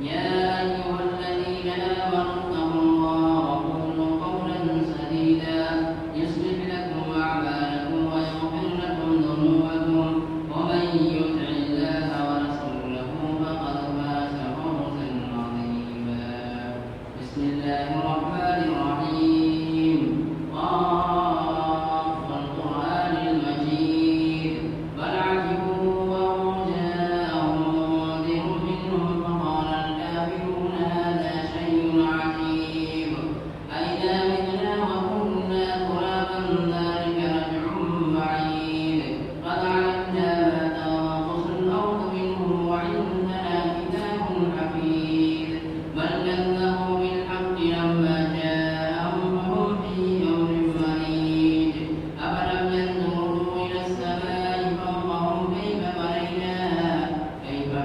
يا أيها الذين آمنوا اتقوا الله وقولوا قولا سديدا يصلح لكم أعمالكم ويغفر لكم ذنوبكم ومن يطع الله ورسوله فقد فاز فوزا عظيما. بسم الله الرحمن الرحيم. قاف والقرآن المجيد بل عجبوا أن جاءهم منذر منهم فقال الكافرون هذا شيء عجيب أئذا متنا وكنا ترابا ذلك رجع بعيد قد علمنا ما تنقص الأرض منهم وعندنا كتاب حفيظ بل كذبوا بالحق لما جاءهم فهم في أمر مريج أفلم ينظروا إلى السماء فوقهم كيف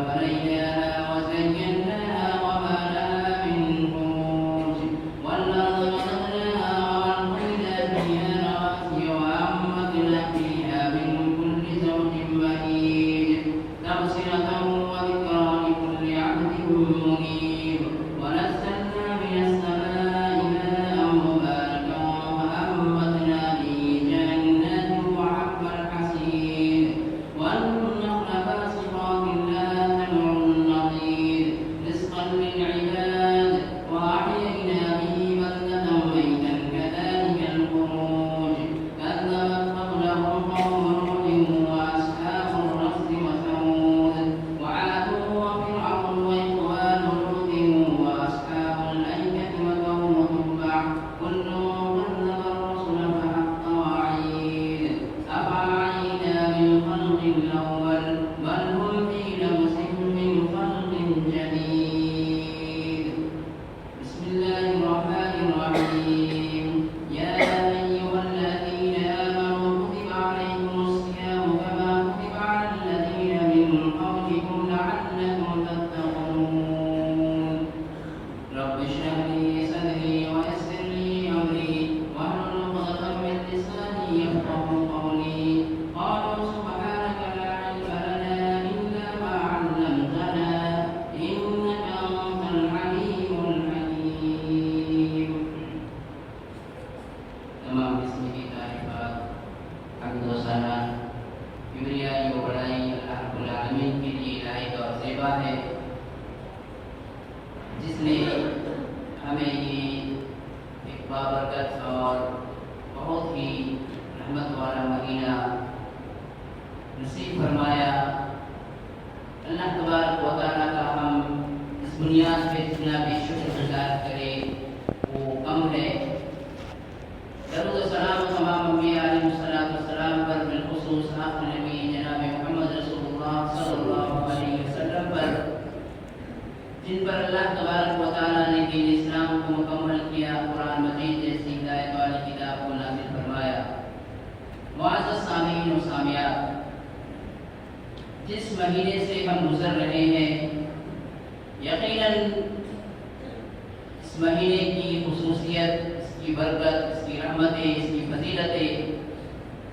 بنيناها وزيناها وما لها من فروج والأرض مددناها وألقينا فيها رواسي وأنبتنا فيها من كل زوج بهيج تبصرة وذكرى لكل عبد منيب ونزلنا من السماء ماء مباركا فأنبتنا به جنات وحب الحصيد والنخل باسقات لها طلع نضيد رزقا للعباد وأحيينا به بلدة ميتا كذلك الخروج كذبت قبلهم قوم نوح وأصحاب الرس وثمود وعاد وفرعون وإخوان لوط وأصحاب الأيكة وقوم تبع كل كذب الرسل فحق وعيد أفعينا بالخلق الأول بل هم في لبس من خلق جديد. بسم الله الرحمن الرحيم. يا أيها الذين آمنوا كتب عليكم الصيام كما كتب على الذين من قبلكم لعلكم تتقون. رب اشرح لي صدري ويسر لي أمري واحلل عقدة من لساني يفقهوا قولي. قالوا سبحانك لا علم لنا إلا ما علمتنا إنك أنت العليم الحكيم. تمام قسم کی تعریفات حمد و ثنا کبریائی و بڑائی اللہ رب العالمین کے لیے لائق اور زیبا ہے، جس نے ہمیں یہ ایک بابرکت اور بہت ہی رحمت والا مہینہ نصیب فرمایا۔ اللہ تبارک و تعالیٰ کا ہم اس بنیاد پہ جتنا بھی شکر گزار کرے وہ کم ہے۔ درود و سلام تمام انبیاء علیہ السلام پر، بالخصوص آخر نبی جناب محمد رسول اللہ صلی اللہ علیہ وسلم پر، جن پر اللہ تبارک و تعالیٰ نے دین اسلام کو مکمل کیا، قرآن مجید جیسی ہدایت والی کتاب کو نازل فرمایا۔ معزز سامعین و سامعات، جس مہینے سے ہم گزر رہے ہیں، یقیناً اس مہینے کی خصوصیت، اس کی برکت، اس کی رحمتیں، اس کی فضیلتیں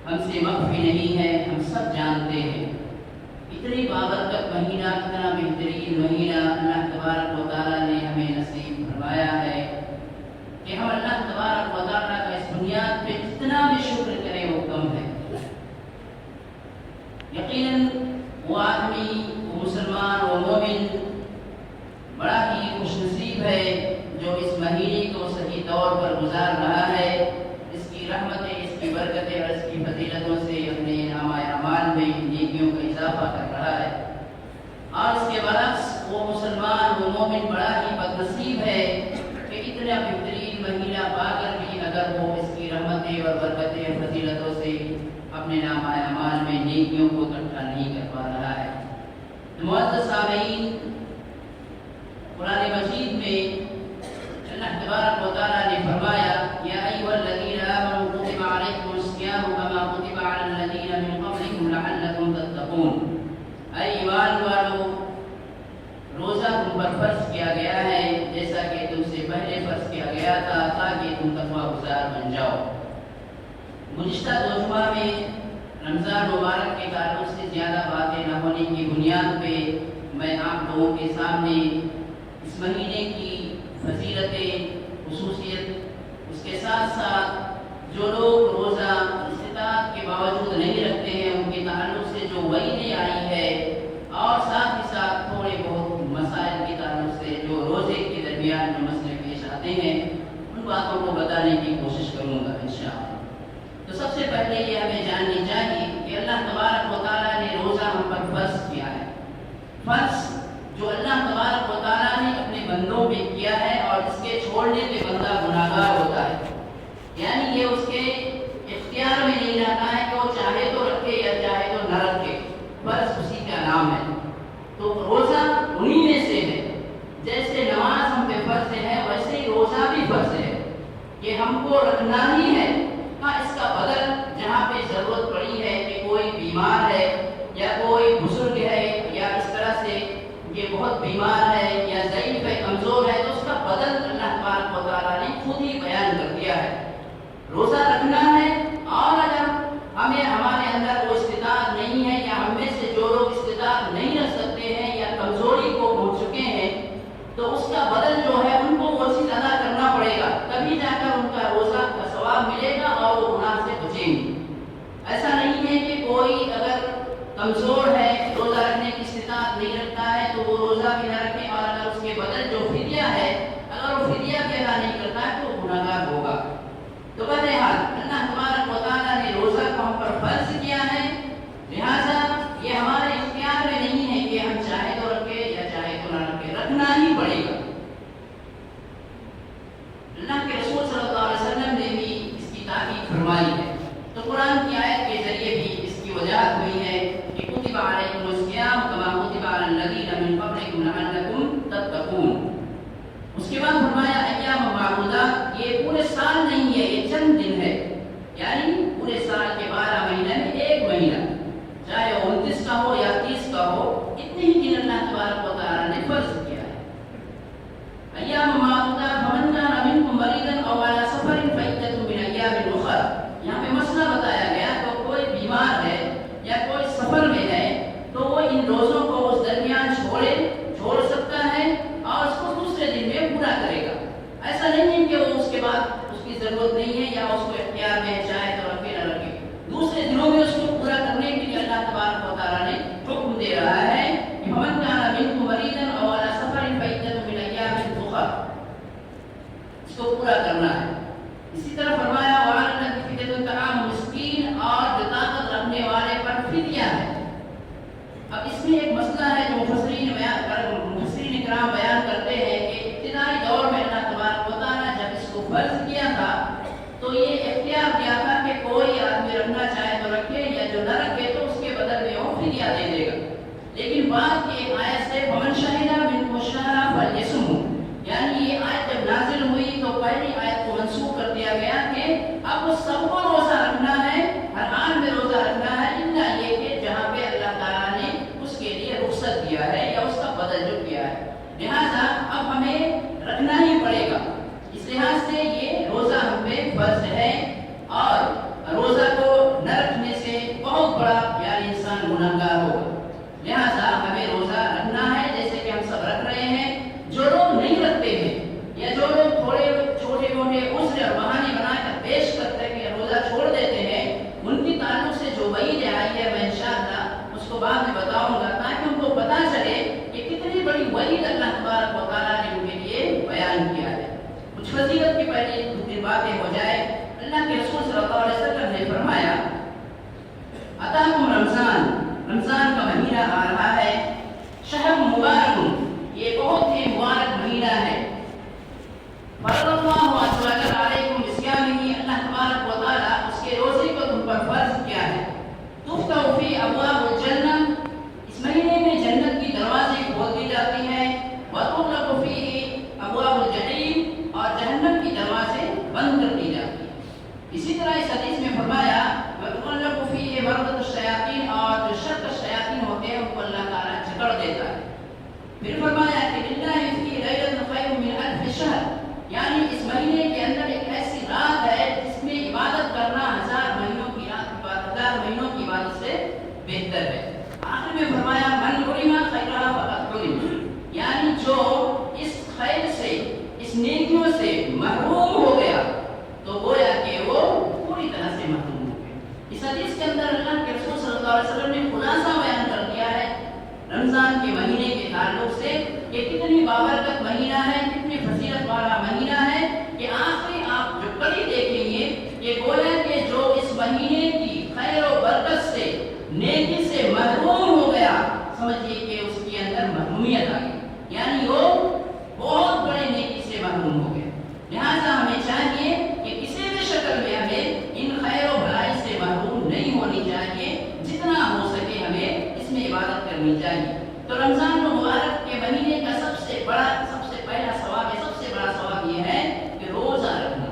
ہم سے مخفی نہیں ہے، ہم سب جانتے ہیں۔ اتنی بابرکت مہینہ، اتنا بہترین مہینہ اللہ تبارک و تعالیٰ نے ہمیں نصیب فرمایا ہے کہ ہم اللہ تبارک و تعالیٰ کا اس بنیاد پہ جتنا بھی شکر کریں وہ کم ہے۔ یقیناً وہ آدمی، وہ مسلمان، وہ مومن بڑا ہی خوش نصیب ہے جو اس مہینے کو صحیح طور پر گزار رہا ہے، اس کی رحمتیں، اس کی برکتیں اور اس کی فضیلتوں سے اپنے نامہ اعمال میں نیکیوں کا اضافہ کر رہا ہے۔ اور اس کے برعکس وہ مسلمان، وہ مومن بڑا ہی بدنصیب ہے کہ اتنا بہترین مہینہ پا کر بھی اگر وہ اس کی رحمتیں اور برکتیں اور فضیلتوں سے اپنے نامہ اعمال میں نیکیوں کو اکٹھا نہیں کر پا رہا ہے۔ معزز سامعین، قرآن مجید میں اللہ تبارک و تعالیٰ نے فرمایا، یا ایھا الذین آمنوا کتب علیکم الصیام کما کتب علی الذین من قبلکم لعلکم تتقون۔ اے ایمان والو، روزہ تم پر فرض کیا گیا ہے جیسا کہ تم سے پہلے فرض کیا گیا تھا تاکہ تم تقوی گزار بن جاؤ۔ گزشتہ دو جمعہ میں رمضان مبارک کے تعلق سے زیادہ باتیں نہ ہونے کی بنیاد پہ میں آپ لوگوں کے سامنے اس مہینے کی فضیلتیں، خصوصیت، اس کے ساتھ ساتھ جو لوگ روزہ استطاعت کے باوجود نہیں رکھتے ہیں ان کے تعلق سے جو وعیدیں آئی ہے، اور ساتھ ہی ساتھ تھوڑے بہت مسائل کے تعلق سے جو روزے کے درمیان جو مسئلے پیش آتے ہیں ان باتوں کو بتانے کی کوشش کروں گا انشاءاللہ۔ تو سب سے پہلے یہ ہمیں جاننی چاہیے کہ اللہ تبارک و تعالیٰ نے روزہ ہم پر فرض کیا ہے۔ فرض جو اللہ تبارک و تعالیٰ نے اپنے بندوں پہ کیا ہے، اور اس کے چھوڑنے پہ بندہ گناہگار ہوتا ہے، یعنی یہ اس کے اختیار میں نہیں رہتا ہے کہ وہ چاہے تو رکھے یا چاہے تو نہ رکھے، فرض اسی کا نام ہے۔ تو روزہ انہی میں سے ہے، جیسے نماز ہم پہ فرض ہے ویسے ہی روزہ بھی فرض ہے کہ ہم کو رکھنا ہی ہے۔ ہاں، اس کا بدل جہاں پہ ضرورت پڑی ہے کہ کوئی بیمار ہے یا کوئی بزرگ ہے یا اس طرح سے یہ بہت بیمار ہے یا ضعیف ہے، کمزور ہے، تو اس کا بدل اللہ تبارک و تعالیٰ نے خود ہی بیان کر دیا ہے۔ روزہ رکھنا ہے، اور اگر ہمیں ہمارے اندر وہ استطاعت نہیں ہے یا ہم میں سے جو لوگ استطاعت نہیں رکھ سکتے ہیں یا کمزوری کو پہنچ چکے ہیں، تو اس کا بدل جو ہے ان کو وہ چیز ادا کرنا پڑے گا، تبھی جا کر ان کا روزہ کا ثواب ملے گا اور وہ گناہ سے بچیں گے۔ ایسا نہیں ہے کہ کوئی اگر کمزور ہے، روزہ رکھنے کی استطاعت نہیں رکھتا ہے تو وہ روزہ بھی نہ رکھے، اور اگر اس کے بدل جو فدیہ ہے اگر وہ فدیہ بھی ادا نہیں کرتا ہے تو وہ گناہگار ہوگا۔ تو بہرحال اللہ تبارک و تعالیٰ نے روزہ کو ہم پر فرض کیا ہے، لہذا یہ ہمارے اختیار میں نہیں ہے کہ ہم چاہے تو رکھے یا چاہے تو نہ رکھے، رکھنا ہی پڑے گا۔ اللہ کے رسول صلی اللہ علیہ وسلم نے بھی اس کی تاکید فرمائی ہے، تو قرآن کی آیت کے ذریعے بھی اس کی وضاحت ہوئی ہے کہ کتب علیکم الصیام کما کتب علی الذین من قبلکم لعلکم تتقون۔ اس کے بعد فرمایا ایام معدودات، یہ پورے سال نہیں ہے، یہ چند دن ہے، یعنی پورے سال کے 12 مہینے میں ایک مہینہ، چاہے 29 کا ہو یا 30 کا ہو، اتنے ہی دن اللہ تبارک و تعالیٰ نے فرض کیا ہے۔ ایام معدودات فمن کان منکم مریضا او علی سفر فعدۃ من ایام اخر، یہاں پہ مسئلہ بتایا گیا تو کوئی بیمار ہے یا کوئی سفر میں ہے تو وہ ان روزوں کو اس درمیان چھوڑ سکتا ہے اور اس کو دوسرے دن میں پورا کرے گا۔ ایسا نہیں ہے کہ وہ اس کے بعد اس کی ضرورت نہیں ہے یا اس کو اختیار میں چاہے تو رکھے نہ رکھے، دوسرے دنوں میں اس کو پورا کرنے کے لیے اللہ تبارک و تعالیٰ نے حکم دے رہا ہے کہ فمن کان منکم مریضا او علی سفر فعدۃ من ایام اخر، اس کو پورا کرنا ہے۔ اسی طرح فرمایا وعلی الذین فدیۃ طعام مسکین، اور جو طاقت رکھنے والے پر فدیہ ہے۔ اب اس میں ایک مسئلہ ہے جو مفسرین کرام بیان کرتے ہیں کہ ابتدائی دور میں اللہ تبارک و تعالیٰ جب اس کو فرض کیا تھا تو یہ اختیار دیا تھا کہ کوئی آدمی رکھنا چاہے تو رکھے یا جو نہ رکھے تو اس کے بدل میں وہ فدیہ دے دے گا، لیکن بعد کی ایک آیت سے فمن شہد منکم الشہر فلیصمہ، یعنی یہ آیت جب نازل ہوئی تو پہلی آیت کو منسوخ کر دیا گیا کہ اب سب کو روزہ رکھنا ہے، ہر حال میں روزہ رکھنا ہے، الا یہ کہ جہاں پہ اللہ تعالیٰ نے اس کے لیے رخصت دیا ہے یا اس کا بدل جو کیا ہے، لہٰذا اب ہمیں رکھنا ہی پڑے گا۔ اس لحاظ سے یہ روزہ ہم پہ فرض ہے، اور روزہ کو نہ رکھنے سے بہت بڑا یعنی انسان گناہگار ہوگا، لہٰذا ہمیں روزہ رکھنا ہے جیسے کہ ہم سب رکھ رہے ہیں۔ جو لوگ نہیں رکھتے ہیں یا جو لوگ تھوڑے چھوٹے موٹے عذر اور بہانے بنا کر پیش کرتے ہیں کہ روزہ چھوڑ دیتے ہیں، ان کی تعلق سے جو وعید آئی ہے میں انشاءاللہ اس کو بعد میں بتاؤں گا تاکہ ان کو پتہ چلے کہ کتنی بڑی وعید اللہ تبارک و تعالیٰ نے ان کے لیے بیان کیا ہے۔ کچھ فضیلت کے پہلے اس نیکیوں سے محروم ہو گیا تو گویا کہ وہ پوری طرح سے محروم ہو گیا۔ اس حدیث کے اندر اللہ کے رسول صلی اللہ علیہ وسلم نے خلاصہ بیان کر دیا ہے رمضان کے مہینے کے تعلق سے کہ کتنی بابرکت مہینہ ہے، کتنی فضیلت والا مہینہ ہے کہ آخری آپ جو کڑی دیکھیں گے کہ گویا کہ جو اس مہینے کی خیر و برکت سے نیکی سے محروم ہو گیا، سمجھیے کہ اس کے اندر محرومیت آ گئی، یعنی وہ بہت بڑے نیکی سے محروم ہو گیا۔ لہٰذا ہمیں چاہیے کہ کسی بھی شکل میں ہمیں ان خیر و بھلائی سے محروم نہیں ہونی چاہیے، جتنا ہو سکے ہمیں اس میں عبادت کرنی چاہیے۔ تو رمضان المبارک کے مہینے کا سب سے پہلا ثواب ہے، سب سے بڑا ثواب یہ ہے کہ روزہ رکھنا۔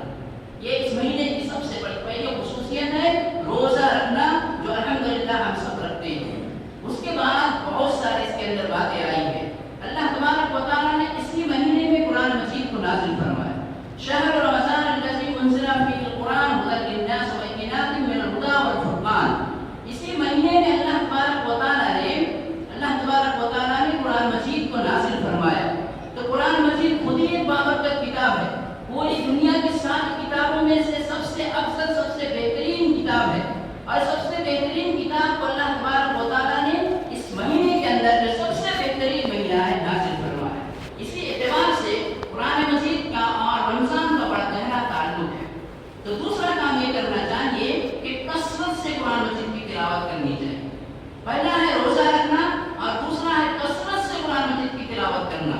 یہ اس مہینے کی سب سے پہلی خصوصیت ہے روزہ رکھنا، جو الحمدللہ ہم سب رکھتے ہیں۔ اس کے بعد بہت سارے اس کے اندر باتیں آئی ہیں۔ اللہ تبارک و تعالیٰ نے اسی مہینے میں قرآن مجید کو نازل فرمایا۔ شہر رمضان الذی انزل فیہ القرآن ھدی للناس وبینات من الھدی والفرقان۔ اسی مہینے میں اللہ تبارک و تعالیٰ نے قرآن مجید کو نازل فرمایا۔ تو قرآن مجید خود ہی ایک بابرکت کتاب ہے، پوری دنیا کی ساری کتابوں میں سے سب سے افضل، سب سے بہترین کتاب ہے، اور سب سے بہترین کتاب کو اللہ تبارک و تعالیٰ نے اس مہینے کے اندر جو سب سے بہترین مہینہ ہے نازل فرمایا۔ اسی اعتبار سے قرآن مجید کا اور رمضان کا بڑا گہرا تعلق ہے۔ تو دوسرا کام یہ کرنا چاہیے کہ کثرت سے قرآن مجید کی تلاوت کرنی چاہیے۔ پہلا ہے روزہ رکھنا اور دوسرا ہے کثرت سے قرآن مجید کی تلاوت کرنا،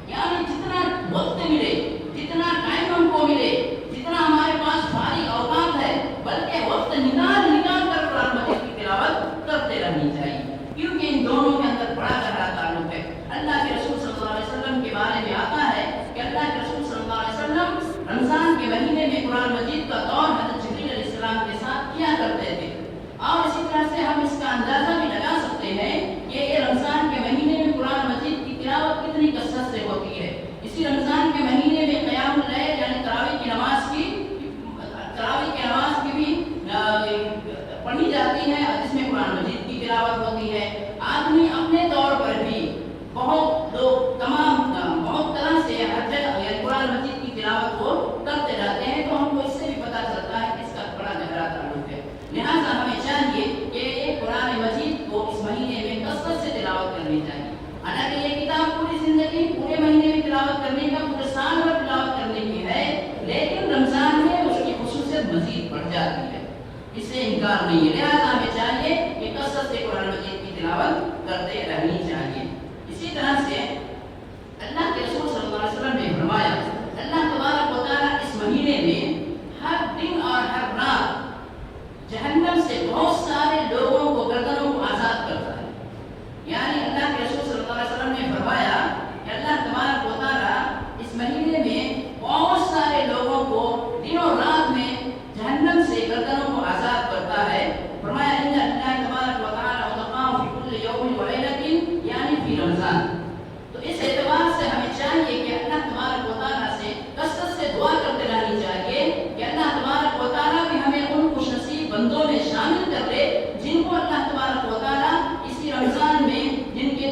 یعنی جتنا وقت ملے، جتنا ٹائم ہم کو ملے، جتنا ہمارے پاس فارغ اوقات ہے، بلکہ وقت نکال کر قرآن مجید کی تلاوت کرتے رہنی چاہیے، کیونکہ ان دونوں کے اندر بڑا گہرا تعلق ہے۔ اللہ کے رسول صلی اللہ علیہ وسلم کے بارے میں آتا ہے کہ اللہ کے رسول صلی اللہ علیہ وسلم رمضان کے مہینے میں قرآن مجید کا دور حضرت جبریل علیہ السلام کے ساتھ کیا کرتے تھے، اور اسی طرح سے ہم اس کا اندازہ بھی لگا سکتے ہیں کہ یہ رمضان کے مہینے میں قرآن مجید کی تلاوت کتنی کثرت سے ہوتی ہے۔ اسی رمضان کے مہینے میں قیام اللیل یعنی تراویح کی نماز بھی پڑھی جاتی ہے، جس میں قرآن مجید کی تلاوت ہوتی ہے۔ آدمی اپنے طور پر بھی بہت لوگ بہت طرح سے ہر جگہ یعنی قرآن مجید کی تلاوت کو کرتے رہتے ہیں، تو ہم کو اس سے بھی پتہ چلتا ہے کہ اس کا بڑا گہرا تعلق ہے۔ لہٰذا ہمیں چاہیے کہ قرآن مجید کو اس مہینے میں کثرت سے تلاوت کرنی چاہیے۔ حالانکہ یہ کتاب پوری زندگی پورے مہینے میں تلاوت کرنے کا، پورے سال بھر تلاوت کرنے کی ہے، لیکن رمضان میں اس کی خصوصیت مزید بڑھ جاتی ہے، اس سے انکار نہیں ہے۔ لہٰذا ہمیں چاہیے کہ کثرت سے قرآن مجید کی تلاوت کرتے رہنی چاہیے۔ اسی طرح سے اللہ کے رسول صلی اللہ علیہ وسلم نے فرمایا، اللہ تبارک و تعالیٰ اس مہینے میں ہر دن اور ہر رات جہنم سے بہت سارے لوگوں کو، گردنوں کو آزاد کرتا ہے۔ یعنی اللہ کے رسول صلی اللہ علیہ وسلم نے فرمایا کہ اللہ تبارک و تعالیٰ اس مہینے میں بہت سارے لوگوں کو دن و رات میں جہنم سے گردنوں کو آزاد کرتا ہے۔ فرمایا ان اللہ تبارک و تعالیٰ اتقاہ فی کل یوم و لیلۃ یعنی فی رمضان۔ تو اس اعتبار سے ہمیں چاہیے کہ اللہ تبارک و تعالیٰ سے کثرت سے دعا کرتے رہنی چاہیے کہ اللہ تبارک و تعالیٰ بھی ہمیں ان خوش نصیب بندوں میں شامل کر لے جن کو اللہ تبارک و تعالیٰ اسی رمضان میں جن کے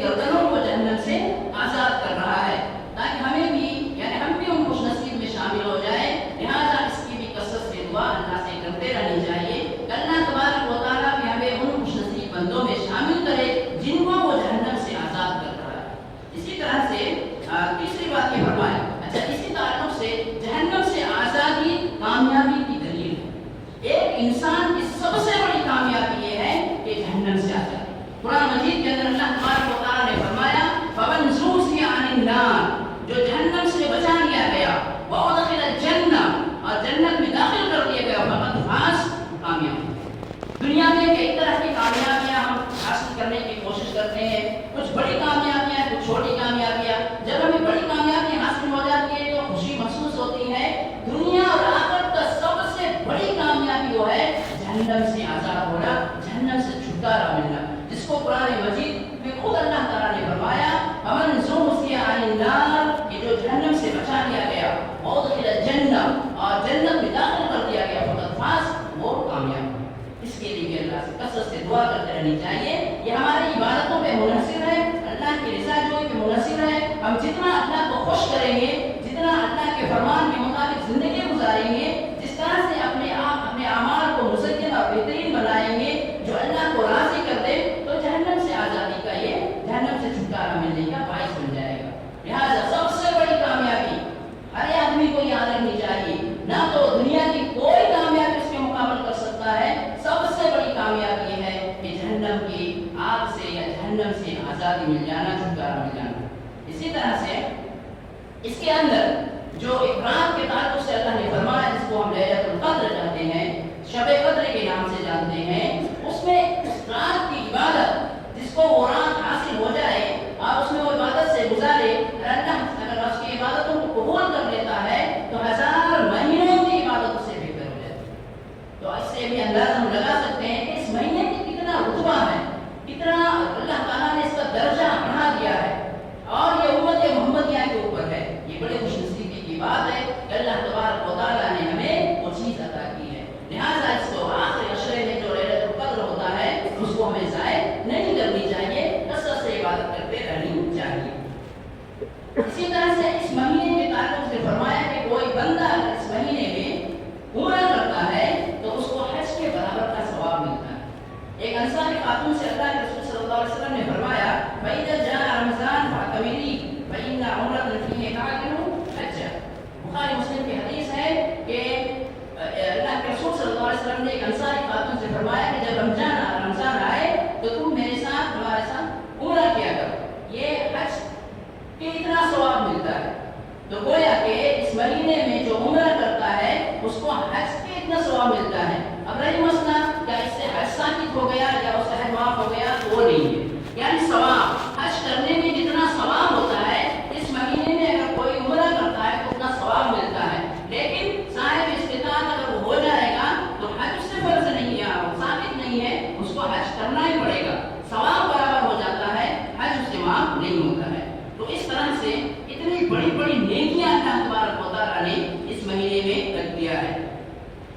گردنوں کو جہنم سے آزاد کر رہا ہے، تاکہ ہمیں بھی یعنی ہم بھی ان خوش نصیب میں شامل ہو جائے۔ لہٰذا اس کی بھی کثرت سے دعا اللہ سے کرتے رہنی چاہیے کہ اللہ تبارک و تعالیٰ بھی ہمیں ان خوش نصیب بندوں میں شامل کرے جن کو وہ جہنم سے آزاد کر رہا ہے۔ اسی طرح سے تیسری بات یہ فرمائے، اسی تعلق سے جہنم سے آزادی کامیابی کی دلیل ہے۔ ایک انسان کی سب سے بڑی کامیابی یہ ہے کہ جہنم سے آزادی۔ قرآن مجید کے اندر اللہ تبارک و تعالیٰ نے فرمایا فَمَنْ زُحْزِحَ عَنِ النَّارِ، جو جہنم سے بچا لیا گیا، وَأُدْخِلَ الْجَنَّةَ، اور جنت میں داخل کر دیا گیا، فَقَدْ فَازَ، کامیاب۔ دنیا میں کئی طرح کی کامیابیاں ہم حاصل کرنے کی کوشش کرتے ہیں، کچھ بڑی کامیابیاں، کچھ چھوٹی کامیابیاں۔ جب ہمیں بڑی کامیابی حاصل ہو جاتی ہے تو خوشی محسوس ہوتی ہے۔ دنیا اور آخرت کا سب سے بڑی کامیابی وہ ہے جہنم سے آزاد ہونا، جہنم سے چھٹکارا ملنا، جس کو قرآن مجید میں خود اللہ تعالیٰ نے فرمایا فَمَنْ زُحْزِحَ عَنِ النَّارِ، کہ جو جہنم سے بچا لیا گیا، وَأُدْخِلَ الْجَنَّةَ، اور جنت میں داخل کر دیا گیا، فَقَدْ فَازَ، وہ کامیاب۔ اس کے لیے اللہ سے کثرت سے دعا کرتے رہنی چاہیے۔ یہ ہماری عبادتوں پہ منحصر ہے، اللہ کی رضا جوئی پہ منحصر ہے۔ ہم جتنا اللہ کو خوش کریں گے، جتنا اللہ کے فرمان کے مطابق زندگی گزاریں گے، جس طرح سے اپنے اعمال کو مزین اور بہترین بنائیں گے جو اللہ کو راضی کر دے، تو جہنم سے آزادی کا، یہ جہنم سے چھٹکارا ملنے کا باعث بن جائے گا۔ لہٰذا سب سے بڑی کامیابی ہر آدمی کو یاد رکھنی چاہیے، نہ تو دنیا کی کوئی کامیابی اس کے مقابل کر سکتا ہے، سب سے بڑی کامیابی یہ ہے کہ جہنم کی آگ سے یا جہنم سے آزادی مل جانا، چھٹکارا مل جانا۔ اسی طرح سے اس کے اندر جو ایک رات کے تعلق سے اللہ نے فرمایا، جس کو ہم لیلۃ القدر کہتے ہیں، شب قدر کے نام سے جانتے ہیں، اس میں اس رات کی عبادت، جس کو وہ رات حاصل ہو جائے اور اس میں وہ عبادت سے گزارے، اللہ اگر اس کی عبادتوں کو قبول کر لیتا ہے تو 1000 مہینوں کی عبادت سے بہتر ہو جاتی ہے۔ تو اس سے بھی اندازہ ہم لگا سکتے ہیں کہ اس مہینے کی کتنا رتبہ ہے، کتنا اللہ تعالیٰ نے اس کا درجہ بڑھا دیا ہے، اور یہ امت محمدیہ کے اوپر ہے۔ یہ بڑے خوش نصیبی کی بات ہے کہ اللہ تبارک و تعالیٰ نے ہمیں وہ چیز عطا کی ہے۔ لہٰذا اس کو آخری عشرے میں جو لیلۃ القدر ہوتا ہے اس کو ہمیں ضائع نہیں کرنی چاہیے، کثرت سے عبادت کرتے رہنی چاہیے۔ اسی طرح سے اس مہینے کے تعلق سے فرمایا کہ کوئی بندہ اس مہینے میں عمرہ کرتا ہے تو اس کو حج کے برابر کا ثواب ملتا ہے۔ ایک انصاری خاتون سے اللہ کے رسول صلی اللہ علیہ وسلم نے فرمایا، فَإِذَا جَاءَ رَمَضَانُ فَاعْتَمِرِي فَإِنَّ عُمْرَةً فِيهِ تَعْدِلُ حَجًّا۔ بخاری مسلم کی حدیث ہے کہ اللہ کے رسول صلی اللہ علیہ وسلم نے ایک انصاری خاتون سے فرمایا کہ جب رمضان آئے تو تم میرے ساتھ، ہمارے ساتھ عمرہ کیا کرو، یہ حج کہ اتنا ثواب ملتا ہے۔ تو گویا کہ اس مہینے میں جو عمرہ کرتا ہے اس کو حج کے اتنا ثواب ملتا ہے۔ اب رہی مسئلہ کیا اس سے حج ثابت ہو گیا یا اس سے حج معاف ہو گیا، تو وہ نہیں ہے۔ یعنی ثواب حج کرنے میں جتنا ثواب ہوتا ہے، اس مہینے میں اگر کوئی عمرہ کرتا ہے تو اتنا ثواب ملتا ہے، لیکن صاحب استطاعت اگر وہ ہو جائے گا تو حج اس سے فرض نہیں ہے، ثابت نہیں ہے، اس کو حج کرنا ہی پڑے گا، ثواب برابر ہو جاتا ہے، حج اس سے معاف نہیں ہوتا ہے۔ تو اس طرح سے اتنی بڑی بڑی نیکیاں اللہ تبارک و تعالیٰ نے اس مہینے میں رکھ دیا ہے۔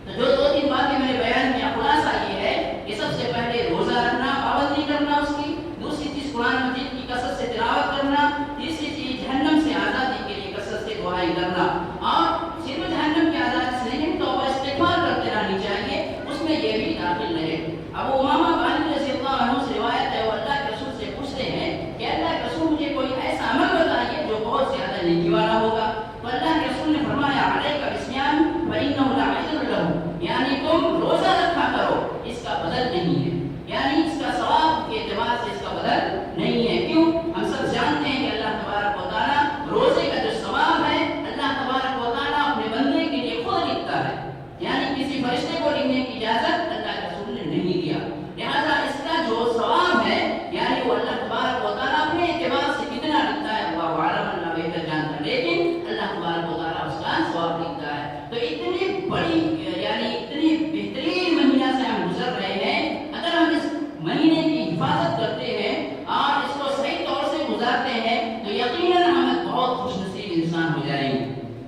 تو جو 2-3 باتیں میرے بیان میں خلاصہ یہ ہے کہ سب سے پہلے روزہ رکھنا، پابندی کرنا اس کی، دوسری چیز قرآن مجید کی کثرت سے تلاوت کرنا، تیسری چیز جہنم سے آزادی کے لیے کثرت سے دعائیں کرنا، اور صرف جہنم کی آزادی سے نہیں، توبہ استغفار کرتے رہنی چاہیے، اس میں یہ بھی داخل رہے۔ ابو امامہ باہلی رضی اللہ عنہ سے روایت ہے، وہ اللہ کے رسول سے پوچھتے ہیں کہ اللہ کے رسول مجھے کوئی ایسا عمل بتائیے جو بہت زیادہ نیکی والا ہوگا، تو اللہ کے رسول نے فرمایا، علیک بالصیام فإنہ لعجر لہ، یعنی تم روزہ رکھا کرو، اس کا بدل نہیں ہے، یعنی اس کا ثواب کے اعتبار سے اس کا بدل نہیں ہے۔ کیوں؟ ہم سب جانتے ہیں کہ اللہ تبارک و تعالیٰ روزے کا جو ثواب ہے اللہ تبارک و تعالیٰ اپنے بندے کے لیے خود لکھتا ہے، یعنی کسی فرشتے کو لکھنے کی اجازت اللہ کے رسول نے نہیں دیا، لہذا اس کا جو ثواب ہے یعنی وہ اللہ تبارک و تعالیٰ اپنے اعتبار سے کتنا لکھتا ہے اللہ عالم، اللہ بہتر جانتا ہے، لیکن اللہ تبارک و تعالیٰ اس کا ثواب لکھتا ہے۔ تو اتنی بڑی یعنی اتنی بہترین مہینہ سے ہم گزر رہے ہیں، اگر ہم اس مہینے کی حفاظت کرتے ہیں اور اس کو صحیح طور سے گزارتے ہیں تو یقیناً ہم بہت خوش نصیب انسان ہو جائیں گے۔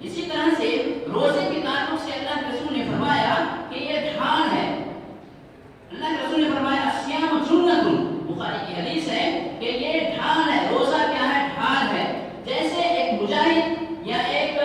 اسی طرح سے روزے کے تعلق سے اللہ کے رسول نے فرمایا کہ یہ ڈھال ہے، اللہ کے رسول نے فرمایا الصیام جنۃ، بخاری کی حدیث ہے کہ یہ ڈھال ہے، روزہ کیا ہے؟ ڈھال ہے۔ جیسے ایک مجاہد یا ایک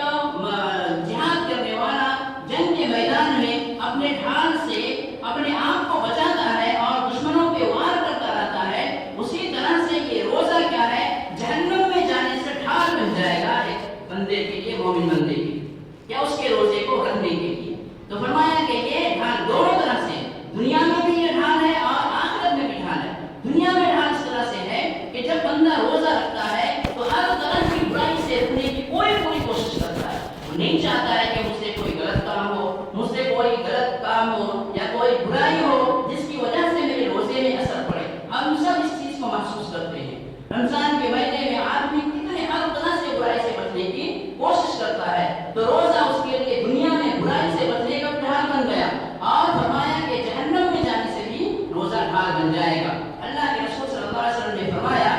جہاد کرنے والا جنگ کے میدان میں اپنے ڈھال سے اپنے آپ کو بچاتا ہے اور دشمنوں پہ وار کرتا رہتا ہے، اسی طرح سے یہ روزہ کیا ہے؟ جہنم میں جانے سے ڈھال بن جائے گا ایک بندے کے لیے، مومن بندے کے لیے، یا اس کے روزے کو رکھنے کے لیے۔ تو فرمایا کہ یہ ڈھال دونوں طرح سے، دنیا میں بھی یہ ڈھال ہے اور آخرت میں بھی ڈھال ہے۔ دنیا میں ڈھال اس طرح سے ہے کہ جب بندہ روزہ رکھتا ہے تو ہر طرح کی برائی سے رکھنے کی پوری کوشش کرتا ہے، وہ نہیں چاہتا ہے کہ مجھ سے کوئی غلط کام ہو، مجھ سے کوئی غلط کام ہو یا کوئی برائی ہو جس کی وجہ سے میرے روزے میں اثر پڑے۔ ہم سب اس چیز کو محسوس کرتے ہیں، رمضان کے مہینے میں آدمی کتنے ہر طرح سے برائی سے بچنے کی کوشش کرتا ہے، تو روزہ اس کے لیے دنیا میں برائی سے بچنے کا ڈھال بن گیا، اور فرمایا کہ جہنم میں جانے سے بھی روزہ ڈھال بن جائے گا۔ اللہ کے رسول صلی اللہ علیہ وسلم نے فرمایا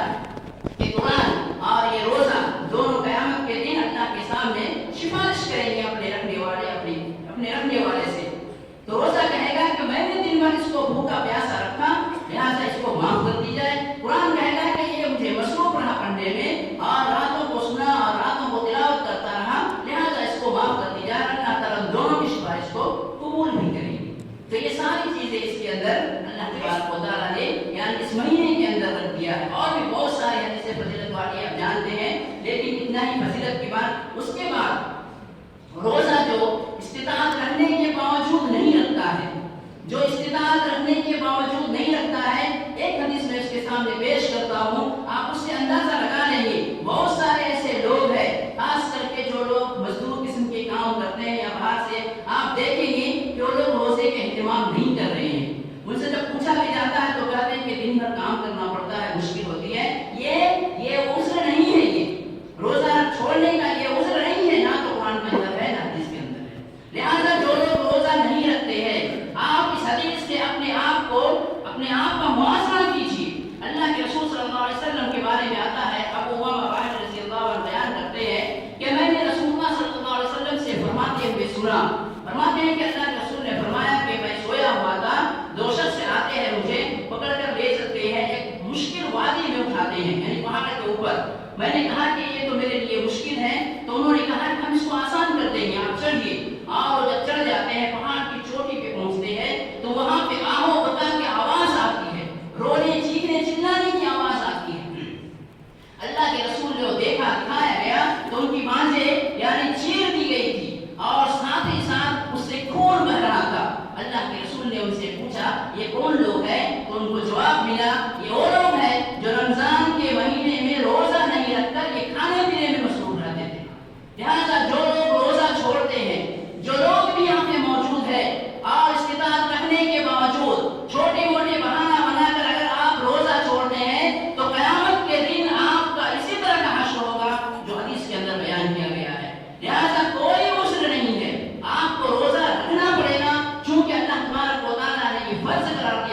کہ قرآن اور یہ روزہ دونوں قیامت کے دن اللہ کے سامنے سفارش کریں گے اپنے رکھنے والے سے۔ تو روزہ کہے گا کہ میں نے دن بھر اس کو بھوکا پیاسا رکھا، لہٰذا اس کو معاف کر دی جائے۔ قرآن کہے گا کہ یہ مجھے مصروف رہا پڑھنے میں اور راتوں کو سنا اور رات اس کے بعد روزہ جو استطاعت رکھنے کے باوجود نہیں رکھتا ہے، جو استطاعت رکھنے کے باوجود نہیں رکھتا ہے، ایک حدیث میں اس کے سامنے پیش کرتا ہوں، آپ اس سے اندازہ لگا لیں گے۔ بہت سارے ایسے لوگ ہیں، خاص کر کے جو لوگ مزدور قسم کے کام کرتے ہیں یا باہر سے، آپ دیکھیں گے کہ وہ لوگ روزے کا اہتمام نہیں کر رہے ہیں۔ ان سے جب پوچھا بھی جاتا ہے تو کہتے ہیں کہ دن بھر کام کرنا پڑتا ہے، مشکل ہوتی ہے۔ یہ عذر نہیں ہے، یہ روزہ چھوڑنے کا یہ عذر نہیں ہے، نہ تو قرآن کے اندر ہے نہ حدیث کے اندر ہے۔ لہٰذا جو لوگ روزہ نہیں رکھتے ہیں، آپ اس حدیث سے اپنے آپ کا موازنہ کیجیے۔ اللہ کے رسول صلی اللہ علیہ وسلم کے بارے میں آتا ہے، ابو امامہ باہر رضی اللہ عنہ بیان کرتے ہیں کہ میں نے رسول اللہ صلی اللہ علیہ وسلم سے فرماتے ہوئے سنا، فرماتے ہیں کہ اللہ کے رسول نے فرمایا کہ میں سویا ہوا تھا، دو شخص آتے ہیں، مجھے پکڑ کر لے چلتے ہیں، ایک مشکل وادی میں اٹھاتے ہیں، یعنی پہاڑ کے اوپر۔ میں نے کہا کہ یہ تو میرے لیے مشکل ہے، تو انہوں نے کہا کہ ہم اس کو آسان کر دیں گے، آپ چڑھیے۔ اور جب چڑھ جاتے ہیں، پہاڑ کی چوٹی پہ پہنچتے ہیں تو وہاں پہ آہو بتا کی آواز آتی ہے، رونے چیخنے چلانے کی آواز آتی ہے۔ اللہ کے رسول نے دیکھا، دکھایا گیا تو ان کی بانجیں یعنی چیر دی گئی تھی اور ساتھ ہی ساتھ اس سے خون بہ رہا تھا۔ اللہ کے رسول نے ان سے پوچھا یہ کون لوگ ہیں؟ تو ان کو جواب ملا یہ وہ لوگ ہیں جو رمضان کے مہینے میں روزہ نہیں رکھ کر یہ کھانے پینے میں مصروف رہتے تھے۔ لہٰذا جو لوگ روزہ چھوڑتے ہیں، جو لوگ بھی یہاں پہ موجود ہیں اور استطاعت رکھنے کے باوجود چھوٹے موٹے بہانہ بنا کر اگر آپ روزہ چھوڑتے ہیں تو قیامت کے دن آپ کا اسی طرح کا حشر ہوگا جو حدیث کے اندر بیان کیا گیا ہے۔ لہٰذا کوئی عذر نہیں ہے، آپ کو روزہ رکھنا پڑے گا، چونکہ اللہ تبارک و تعالیٰ نے یہ فرض قرار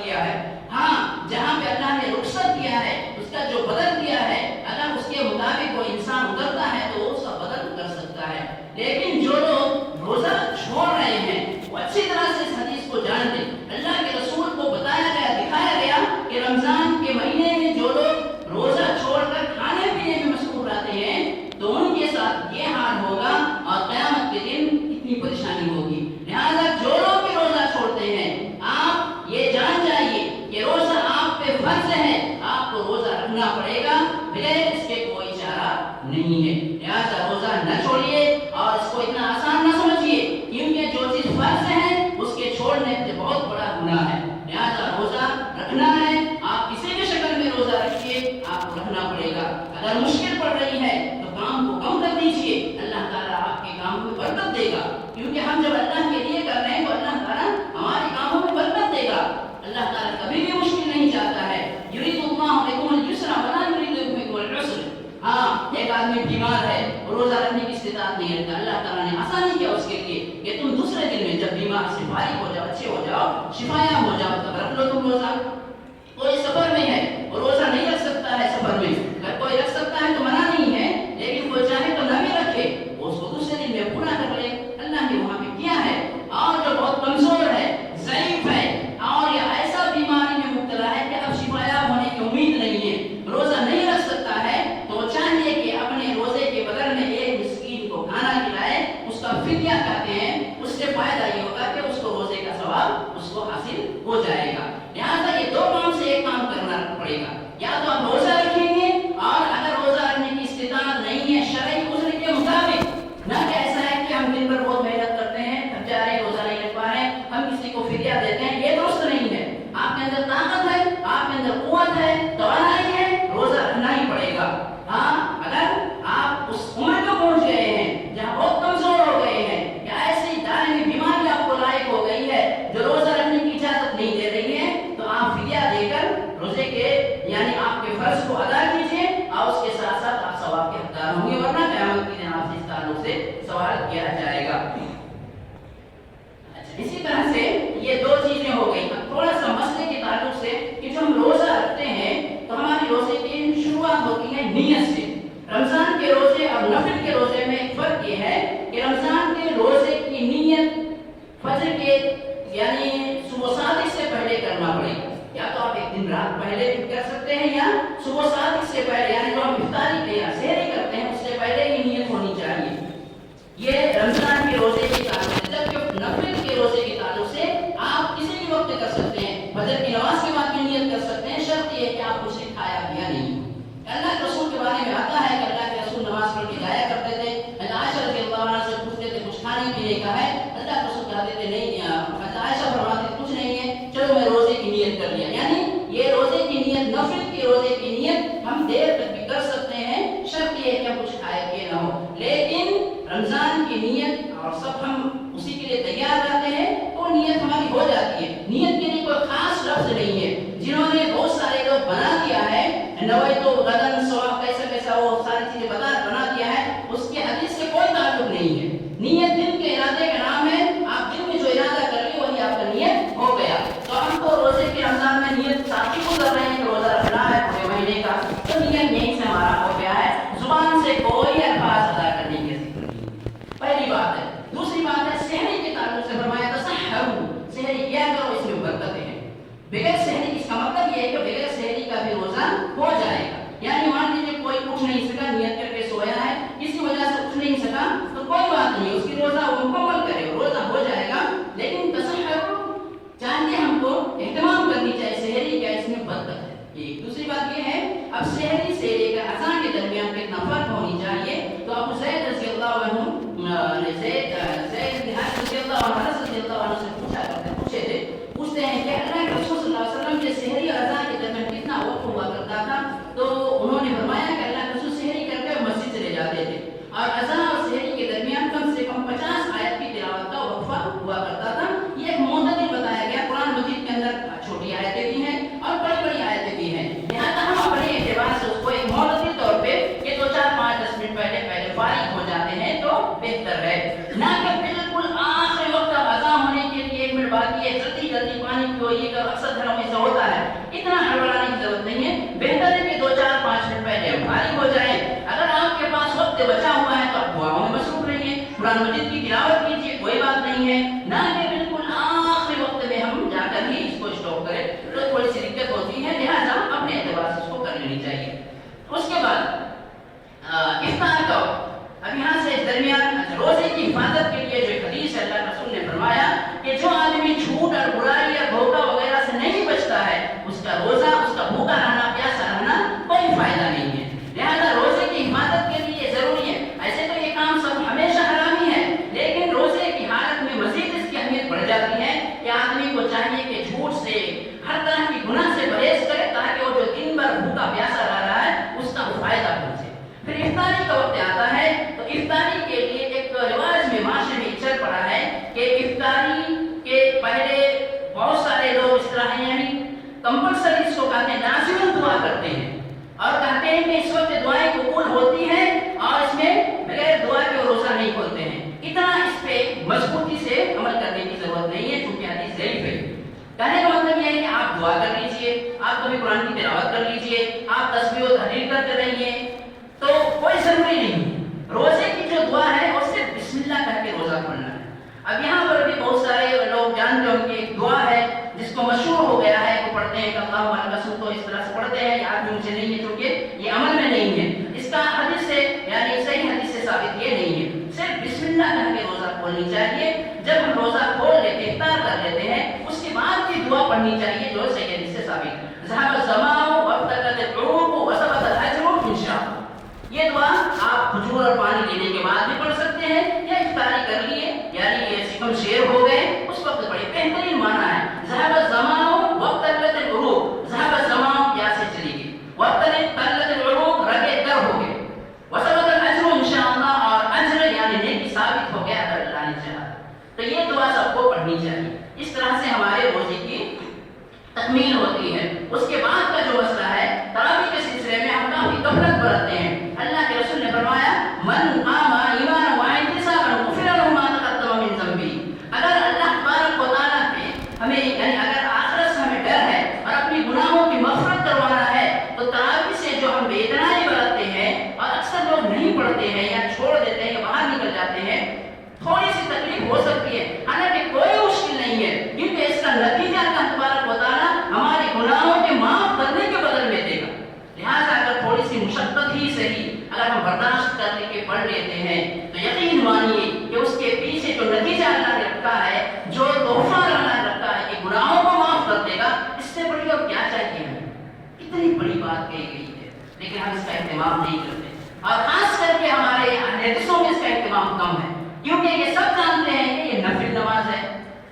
دیا ہے۔ ہاں، جہاں پہ اللہ نے رخصت دیا ہے، اس کا جو بدل دیا ہے، اگر اس کے مطابق کوئی انسان اترتا ہے تو اس کا بدل کر سکتا ہے۔ لیکن جو لوگ روزہ چھوڑ رہے ہیں وہ اچھی طرح سے اس حدیث کو جانتے۔ اللہ کے رسول کو بتایا گیا، دکھایا گیا کہ رمضان کے مہینے میں جو لوگ روزہ چھوڑ کر کھانے پینے میں مصروف رہتے ہیں تو ان کے ساتھ یہ حال ہوگا اور قیامت کے دن اتنی پریشانی ہوگی۔ لہٰذا جو لوگ بھی روزہ چھوڑتے ہیں، آپ یہ جان جائیے کہ روزہ آپ پہ فرض ہے، آپ کو روزہ رکھنا پڑے گا، بغیر اس کے کوئی چارہ نہیں ہے۔ لہٰذا روزہ نہ چھوڑیے اور اس کو اتنا آسان نہ سمجھیے، کیونکہ جو چیز فرض ہے اس کے چھوڑنے سے بہت بڑا گناہ ہے۔ لہٰذا روزہ رکھنا ہے، آپ کسی بھی شکل میں روزہ رکھیے، آپ کو رکھنا پڑے گا۔ اگر مشکل پڑ رہی ہے تو کام کو کم کر دیجیے، اللہ تعالیٰ آپ کے کام میں برکت دے گا، کیونکہ ہم جب اللہ کے لیے کر رہے ہیں تو اللہ تعالیٰ ہمارے کاموں میں برکت دے گا۔ اللہ تعالیٰ کبھی بھی مشکل نہیں چاہتا ہے۔ یرید اللہ بکم اليسر ولا یرید بکم العسر۔ ہاں، ایک آدمی بیمار ہے، روزہ رکھنے کی استطاعت نہیں رکھتا، اللہ تعالیٰ نے آسانی کیا اس کے لیے کہ تم دوسرے دن میں جب بیمار سے فارغ ہو جاؤ، اچھے ہو جاؤ، شفایاب ہو جاؤ، تب رکھ لو تم روزہ۔ کوئی سفر میں ہے، وہ روزہ نہیں رکھ سکتا ہے سفر میں، اگر کوئی رکھ سکتا ہے تو منع نہیں ہے، لیکن کوئی چاہے تو نہ بھی رکھے، وہ اس کو دوسرے دن میں پورا کر لے، اللہ نے وہاں پہ کیا ہے۔ اور جو بہت کمزور ہے، ضعیف ہے اور یا ایسا بیماری میں مبتلا ہے کہ اب شفایاب ہونے کی امید نہیں ہے، روزہ نہیں رکھ سکتا ہے، تو وہ چاہیے کہ اپنے روزے کے بدل میں ایک مسکین کو کھانا کھلائے، اس کا فدیہ کہتے ہیں، اس سے فائدہ یہ ہوگا کہ اس کو روزے کا ثواب اس کو حاصل ہو جائے گا۔ لہٰذا یہ دو کام سے ایک کام کرنا پڑے گا، یا تو آپ روزہ رکھیں گے، اور اگر روزہ رکھنے کی استطاعت نہیں ہے شرعی عذر کے مطابق، نہ کہ ایسا ہے کہ ہم دن بھر بہت محنت کرتے ہیں، تھک جا رہے ہیں، روزہ نہیں رکھ پا رہے ہیں، ہم کسی کو فدیہ دیتے ہیں، یہ درست نہیں ہے۔ آپ کے اندر طاقت ہے، آپ کے اندر قوت ہے، توانائی ہے، روزہ رکھنا ہی پڑے گا۔ ہاں، اگر آپ اس عمر کو پہنچ گئے ہیں جہاں بہت کمزور ہو گئے ہیں، یا ایسی دائمی بیماری آپ کو لاحق ہو گئی ہے جو روزہ رکھنے کی اجازت نہیں دے رہی ہے، تو آپ فدیہ دے کر روزے کے یعنی آپ کے فرض کو ادا کیجیے، اور اس کے ساتھ ساتھ آپ ثواب کے حقدار ہوں گے، ورنہ قیامت کے دن آپ سے اس تعلق سے سوال کیا جائے گا۔ اسی طرح سے یہ دو چیزیں ہو گئی۔ اب تھوڑا سا مسئلے کے تعلق سے کہ جو ہم روزہ رکھتے ہیں تو ہماری روزے کی شروعات ہوتی ہے نیت سے۔ رمضان کے روزے اور نفل کے روزے میں ایک فرق یہ ہے کہ رمضان کے روزے کی نیت فجر کے یعنی صبح صادق سے پہلے کرنا پڑے گا، یا تو آپ ایک دن رات پہلے کر سکتے ہیں، یا صبح صادق سے پہلے یعنی جو ہم افطاری کے یا سحری کرتے ہیں اس سے پہلے یہ نیت ہونی چاہیے۔ یہ رمضان کے روزے کے تعلق سے۔ جبکہ نفل کے روزے کے تعلق سے آپ کسی بھی وقت کر سکتے ہیں، فجر کی نماز کے بعد بھی نیت کر سکتے ہیں، شرط یہ ہے کہ آپ کچھ کھایا پیا نہیں۔ اللہ کے رسول کے بارے میں آتا ہے کہ اللہ کے رسول نماز پڑھ کے اس کے حدیث سے کوئی تعلق نہیں ہے. نیت دل کے ارادے کا نام ہے. آپ دل میں جو ارادہ کر لیے وہی آپ کا نیت ہو گیا. تو ہم تو روزے کے رمضان میں نیت ساتھی کو کر رہے ہیں کہ روزہ رکھنا ہے پورے مہینے کا, تو نیت یہیں سے ہمارا ہو گیا ہے. زبان سے کوئی الفاظ ادا کرنے کی ذکر نہیں. پہلی بات ہے. دوسری بات ہے سحری کے تعلق سے فرمایا تسحروا, سحری کیا کرو, اس میں برکتیں ہیں. بغیر سحری, اس کا مطلب یہ ہے کہ بغیر سحری کا بھی روزہ ہو جائے گا. یعنی مان لیجیے کوئی اٹھ نہیں سکا, نیت کر کے سویا ہے, کسی وجہ سے اٹھ نہیں سکا, تو کوئی بات نہیں, اس کی روزہ وہ مکمل کرے, روزہ ہو جائے گا. لیکن تسحروا چاہیے ہم کو اہتمام کرنی چاہیے سحری کا, اس میں برکت ہے. ایک دوسری بات یہ ہے, اب سحری سے لے کر اذان کے درمیان کتنا فرق ہونی چاہیے. تو ابو زید رضی اللہ عنہ زید بن حارثہ رضی اللہ عنہ رضی اللہ عنہ سے پوچھتے ہیں کہ اللہ کے رسول صلی اللہ علیہ وسلم کے سحری اور اذان کے درمیان کتنا وقت ہوا کرتا تھا. تو انہوں نے فرمایا کہ اللہ کے رسول سحری کر کے مسجد چلے جاتے تھے, اور اذان اور سحری کے درمیان کم سے کم 50 آیت کی تلاوت کا وقفہ ہوا کرتا تھا. یہ ایک معتدل بتایا گیا. قرآن مجید کے اندر چھوٹی آیتیں بھی ہیں اور بڑی بڑی آیتیں بھی ہیں, لہٰذا ہم اپنے اعتبار سے اس کو ایک معتدل طور پہ کہ 2 4 5 10 منٹ پہلے فارغ ہو جاتے ہیں تو بہتر ہے, نہ کہ بالکل آخری وقت اب اذان ہونے کے لیے 1 منٹ باقی ہے, جلدی پانی پیو. یہ کہ اکثر گھروں میں ایسا ہوتا ہے. اتنا ہڑبڑانے کی ضرورت نہیں ہے. بہتر ہے کہ 2 4 5 منٹ پہلے فارغ ہو جائیں. اگر آپ کے پاس وقت بچا ہوا ہے تو آپ دعاؤں میں مصروف رہیے, قرآن مجید کی تلاوت کیجیے, کوئی بات نہیں ہے. نہ کہ بالکل آخری وقت میں ہم جا کر ہی اس کو اسٹاپ کریں تو تھوڑی سی دقت ہوتی ہے, لہٰذا اپنے اعتبار سے اس کو کر لینی چاہیے. اس کے بعد افطار کا وقت. اب یہاں سے اس درمیان روزے کی حفاظت کے لیے جو حدیث ہے, اللہ رسول نے فرمایا کہ جو آدمی جھوٹ اور برائی یا دھوکہ وغیرہ سے نہیں بچتا ہے, اس کا روزہ, اس کا بھوکا رہنا, پیاسا رہنا کوئی فائدہ نہیں ہے. لہذا روزے کی حفاظت کے لیے ضروری ہے. ایسے تو یہ کام سب ہمیشہ حرام ہی ہے, لیکن روزے کی حالت میں مزید اس کی اہمیت بڑھ جاتی ہے کہ آدمی کو چاہیے کہ جھوٹ سے, ہر طرح کی گناہ سے پرہیز کرے, تاکہ وہ جو دن بھر بھوکا پیاسا رہ رہا ہے اس کا وہ فائدہ پہنچے. پھر افطاری کا وقت آتا ہے, تو افطاری کے لیے ایک رواج میں معاشرے میں چل پڑا ہے کہ افطاری کے پہلے بہت سارے لوگ اس طرح ہیں, یعنی کمپلسری اس کو کہتے ہیں, لازماً دعا کرتے ہیں اور کہتے ہیں کہ اس وقت دعائیں قبول ہوتی ہیں اور اس میں بغیر دعا کے روزہ نہیں کھولتے ہیں. اتنا اس پہ مضبوطی سے عمل کرنے کی ضرورت نہیں ہے, چونکہ حدیث ضعیف ہے. کہنے کا مطلب یہ ہے کہ آپ دعا کر لیجئے, آپ کبھی قرآن کی تلاوت کر لیجئے, آپ تسبیح و تحلیل کرتے رہیے, تو کوئی ضروری نہیں. روزے کی جو دعا ہے وہ صرف بسم اللہ کہہ کے روزہ کھولنا ہے. اب یہاں پر بھی بہت سارے لوگ جانتے ہوں کہ ایک دعا ہے جس کو مشہور ہو گیا ہے, وہ پڑھتے ہیں کہ اللہ علیہ وسلم تو اس طرح سے پڑھتے ہیں, یاد بھی مجھے نہیں ہے چونکہ یہ عمل میں نہیں ہے. اس کا حدیث سے, یعنی صحیح حدیث سے ثابت یہ نہیں ہے. صرف بسم اللہ کہہ کے روزہ کھولنی چاہیے. جب ہم روزہ کھول لیتے, افطار کر لیتے ہیں, اس کے بعد کی دعا پڑھنی چاہیے جو صحیح حدیث سے ثابت ہے. ذهب الظمأ وابتغت العروق وثبت الأجر إن شاء الله. یہ دعا آپ کھجور اور پانی لینے کے بعد بھی پڑھ سکتے ہیں, یا افطاری کر لیے, یعنی یہ سکم شیر ہو گئے اس وقت بڑے بہترین معنی ہے. ذهب الظمأ وابتغت العروق, ذهب الظمأ یا سے چلی گئی, وابتغت العروق رگے در ہو گئے, وثبت الأجر إن شاء الله, اور اجر یعنی نیکی ثابت ہو گیا اگر اللہ نے چاہا. تو یہ دعا سب کو پڑھنی چاہیے. اس طرح سے ہمارے روزے کی تکمیل ہوتی ہے. اس کے بعد کا جو مسئلہ ہے, تراویح کے سلسلے میں ہم کافی غفلت برتتے ہیں. اللہ کے رسول نے فرمایا من قام ایمانا واحتسابا غفر له ما تقدم من ذنبه. اگر اللہ تبارک و تعالیٰ نے ہمیں, یعنی اگر آخرت سے ہمیں ڈر ہے اور اپنی گناہوں کی مغفرت کروانا ہے, تو تراویح سے جو ہم بے اعتنائی برتتے ہیں اور اکثر لوگ نہیں پڑھتے ہیں یا چھوڑ دیتے ہیں یا باہر نکل جاتے ہیں, تھوڑی سی تکلیف ہو سکتی ہے, حالانکہ کوئی مشکل نہیں ہے, کیونکہ اس کا نتیجہ اللہ تبارک و تعالیٰ ہمارے گناہوں کے معاف کرنے کے بدل میں دے گا. لہٰذا اگر تھوڑی سی مشقت ہی صحیح اگر ہم برداشت کر کے پڑھ لیتے ہیں, تو یقین مانیے کہ اس کے پیچھے جو نتیجہ اللہ نے رکھا ہے, جو تحفہ اللہ نے رکھا ہے کہ گناہوں کو معاف کر دے گا, اس سے بڑی اور کیا چاہیے ہمیں. اتنی بڑی بات کہی گئی ہے, لیکن ہم اس کا اہتمام نہیں کرتے, اور خاص کر کے ہمارے حدیثوں میں اس کا اہتمام کم ہے, کیونکہ یہ سب جانتے ہیں کہ یہ نفل نماز ہے,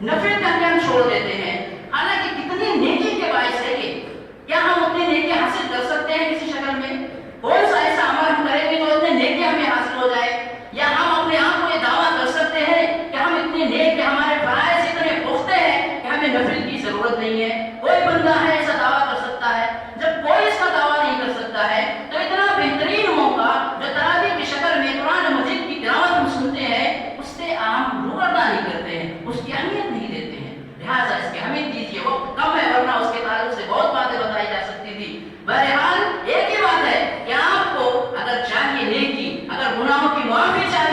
نفل کا ہم چھوڑ دیتے ہیں. حالانکہ کتنی نیکی کے باعث ہے یہ. کیا ہم اتنی نیکی حاصل کر سکتے ہیں کسی شکل میں؟ کون سا ایسا عمل ہم کریں گے جو اتنے نیکی ہمیں حاصل ہو جائے؟ یا ہم اپنے آپ کو یہ دعویٰ کر سکتے ہیں کہ ہم اتنے نیک, ہمارے فرائض اتنے پختہ ہیں کہ ہمیں نفل کی ضرورت نہیں ہے؟ کوئی بندہ ہے ایسا دعویٰ کر سکتا ہے؟ جب کوئی اس کا دعویٰ نہیں کر سکتا ہے, تو اتنا بہترین موقع جو تراویح کی شکل میں قرآن گناہوں کی معافی چاہتا